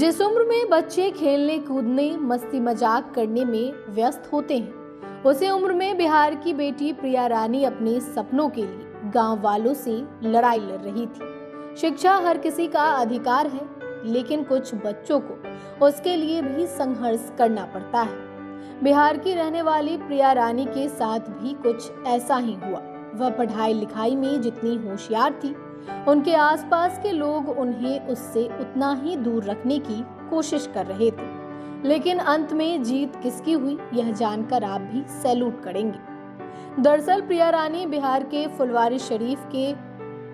जिस उम्र में बच्चे खेलने कूदने मस्ती मजाक करने में व्यस्त होते हैं, उसी उम्र में बिहार की बेटी प्रिया रानी अपने सपनों के लिए गांव वालों से लड़ाई लड़ रही थी। शिक्षा हर किसी का अधिकार है, लेकिन कुछ बच्चों को उसके लिए भी संघर्ष करना पड़ता है। बिहार की रहने वाली प्रिया रानी के साथ भी कुछ ऐसा ही हुआ। वह पढ़ाई लिखाई में जितनी होशियार थी, उनके आसपास के लोग उन्हें उससे उतना ही दूर रखने की कोशिश कर रहे थे। लेकिन अंत में जीत किसकी हुई, यह जानकर आप भी सैल्यूट करेंगे। दरअसल प्रिया रानी बिहार के फुलवारी शरीफ के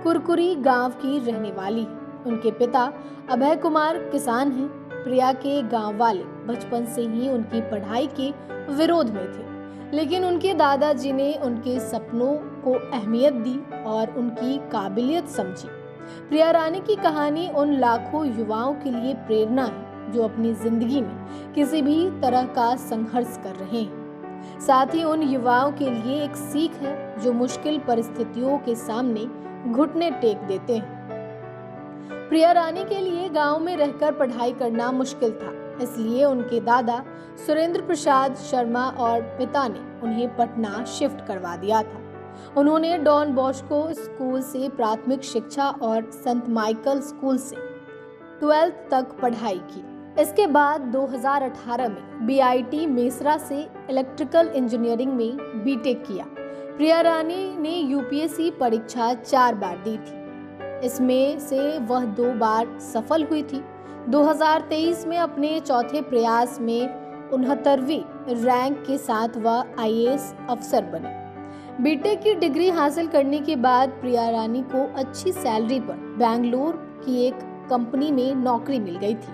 कुरकुरी गांव की रहने वाली है। उनके पिता अभय कुमार किसान हैं। प्रिया के गांव वाले बचपन से ही उनकी पढ़ाई के विरोध में थे, लेकिन उनके दादाजी ने उनके सपनों को अहमियत दी और उनकी काबिलियत समझी। प्रिया रानी की कहानी उन लाखों युवाओं के लिए प्रेरणा है जो अपनी जिंदगी में किसी भी तरह का संघर्ष कर रहे हैं। साथ ही उन युवाओं के लिए एक सीख है जो मुश्किल परिस्थितियों के सामने घुटने टेक देते हैं। प्रिया रानी के लिए गांव में रहकर पढ़ाई करना मुश्किल था, इसलिए उनके दादा सुरेंद्र प्रसाद शर्मा और पिता ने उन्हें पटना शिफ्ट करवा दिया था। उन्होंने डॉन बॉस्को स्कूल से प्राथमिक शिक्षा और संत माइकल स्कूल से 12th तक पढ़ाई की। इसके बाद 2018 में बीआईटी मेसरा से इलेक्ट्रिकल इंजीनियरिंग में बीटेक किया। प्रिया रानी ने यूपीएससी परीक्षा 4 बार दी थी, इसमें से वह 2 बार सफल हुई थी। 2023 में अपने चौथे प्रयास में 69वीं रैंक के साथ वह आईएएस अफसर बने। बीटेक की डिग्री हासिल करने के बाद प्रिया रानी को अच्छी सैलरी पर बेंगलुरु की एक कंपनी में नौकरी मिल गई थी,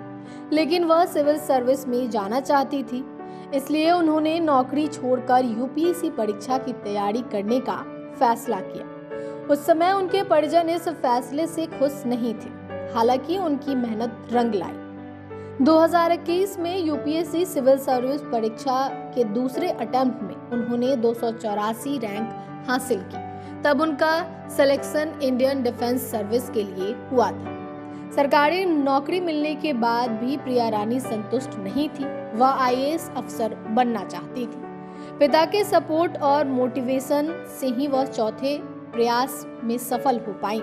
लेकिन वह सिविल सर्विस में जाना चाहती थी, इसलिए उन्होंने नौकरी छोड़कर यूपीएससी परीक्षा की तैयारी करने का फैसला किया। उस समय उनके परिजन इस फैसले से खुश नहीं थे, हालांकि उनकी मेहनत रंग लाई। 2021 में यूपीएससी सिविल सर्विस परीक्षा के दूसरे अटेम्प्ट में उन्होंने 284 रैंक हासिल की। तब उनका सिलेक्शन इंडियन डिफेंस सर्विस के लिए हुआ था। सरकारी नौकरी मिलने के बाद भी प्रिया रानी संतुष्ट नहीं थी। वह आईएएस अफसर बनना चाहती थी। पिता के सपोर्ट और मोटिवेशन से ही वह चौथे प्रयास में सफल हो पाई।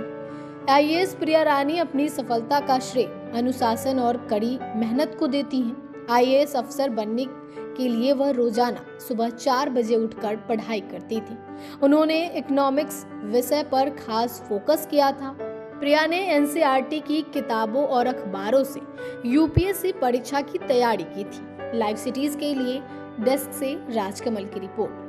आईएएस प्रिया रानी अपनी सफलता का श्रेय अनुशासन और कड़ी मेहनत को देती हैं। आईएएस अफसर बनने के लिए वह रोजाना सुबह 4 बजे उठकर पढ़ाई करती थी। उन्होंने इकोनॉमिक्स विषय पर खास फोकस किया था। प्रिया ने एनसीईआरटी की किताबों और अखबारों से यूपीएससी परीक्षा की तैयारी की थी। लाइव सिटीज के लिए डेस्क से राजकमल की रिपोर्ट।